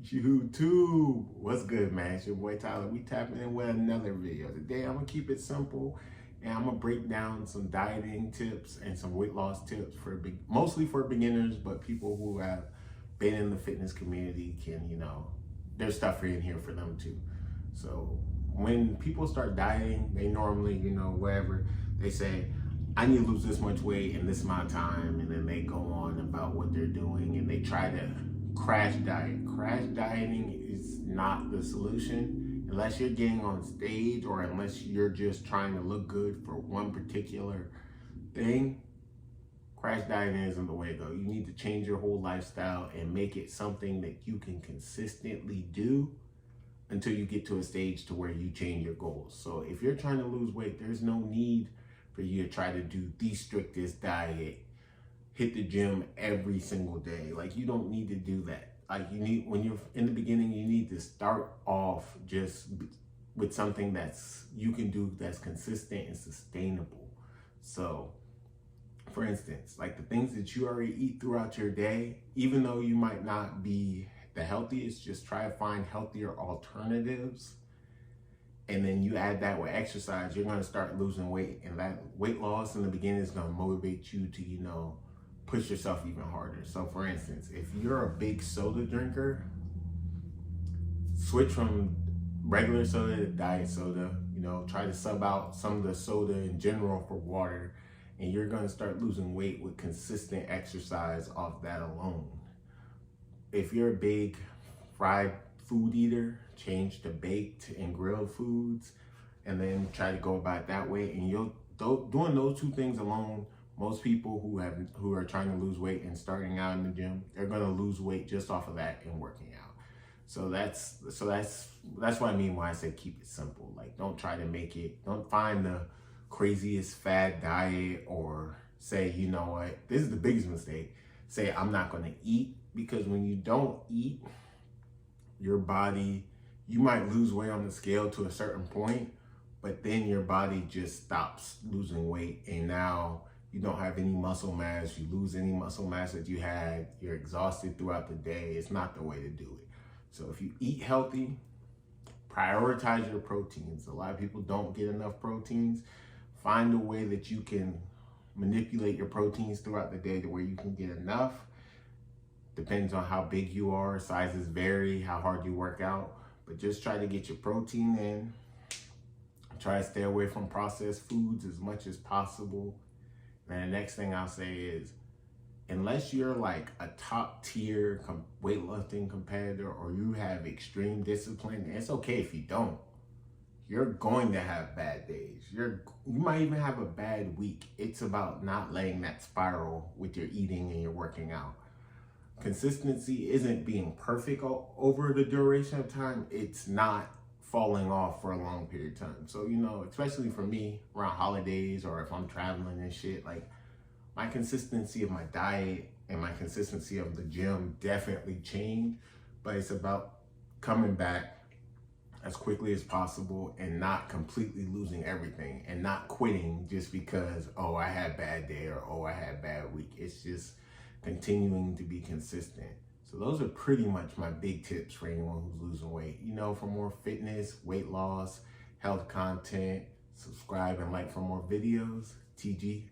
YouTube, what's good, man? It's your boy Tyler. We tapping in with another video. Today I'm gonna keep it simple and I'm gonna break down some dieting tips and some weight loss tips for mostly for beginners, but people who have been in the fitness community can, there's stuff in here for them too. So when people start dieting, they normally, wherever they say, I need to lose this much weight in this amount of time, and then they go on about what they're doing and they try to crash diet. Crash dieting is not the solution unless you're getting on stage or unless you're just trying to look good for one particular thing. Crash dieting isn't the way to go. You need to change your whole lifestyle and make it something that you can consistently do until you get to a stage to where you change your goals. So if you're trying to lose weight, there's no need for you to try to do the strictest diet, hit the gym every single day. Like, you don't need to do that. Like, when you're in the beginning, you need to start off just with something you can do that's consistent and sustainable. So for instance, like the things that you already eat throughout your day, even though you might not be the healthiest, just try to find healthier alternatives. And then you add that with exercise, you're going to start losing weight. And that weight loss in the beginning is going to motivate you to, push yourself even harder. So for instance, if you're a big soda drinker, switch from regular soda to diet soda. Try to sub out some of the soda in general for water. And you're going to start losing weight with consistent exercise off that alone. If you're a big fried food eater, change to baked and grilled foods, and then try to go about it that way. And doing those two things alone, most people who are trying to lose weight and starting out in the gym, they're going to lose weight just off of that and working out. So that's what I mean when I say keep it simple. Like, don't try to don't find the craziest fad diet or say, you know what, this is the biggest mistake. Say, I'm not going to eat, because when you don't eat, your body, you might lose weight on the scale to a certain point, but then your body just stops losing weight, and now you don't have any muscle mass. You lose any muscle mass that you had. You're exhausted throughout the day. It's not the way to do it. So if you eat healthy, prioritize your proteins. A lot of people don't get enough proteins. Find a way that you can manipulate your proteins throughout the day to where you can get enough. Depends on how big you are. Sizes vary, how hard you work out. But just try to get your protein in. Try to stay away from processed foods as much as possible. And the next thing I'll say is, unless you're like a top tier weightlifting competitor or you have extreme discipline, and it's okay if you don't. You're going to have bad days. You might even have a bad week. It's about not letting that spiral with your eating and your working out. Consistency isn't being perfect over the duration of time. It's not falling off for a long period of time. So, especially for me around holidays or if I'm traveling and shit, like, my consistency of my diet and my consistency of the gym definitely changed, but it's about coming back as quickly as possible and not completely losing everything and not quitting just because, oh, I had a bad day or, oh, I had a bad week. It's just continuing to be consistent. So those are pretty much my big tips for anyone who's losing weight. For more fitness, weight loss, health content, subscribe and like for more videos. TG.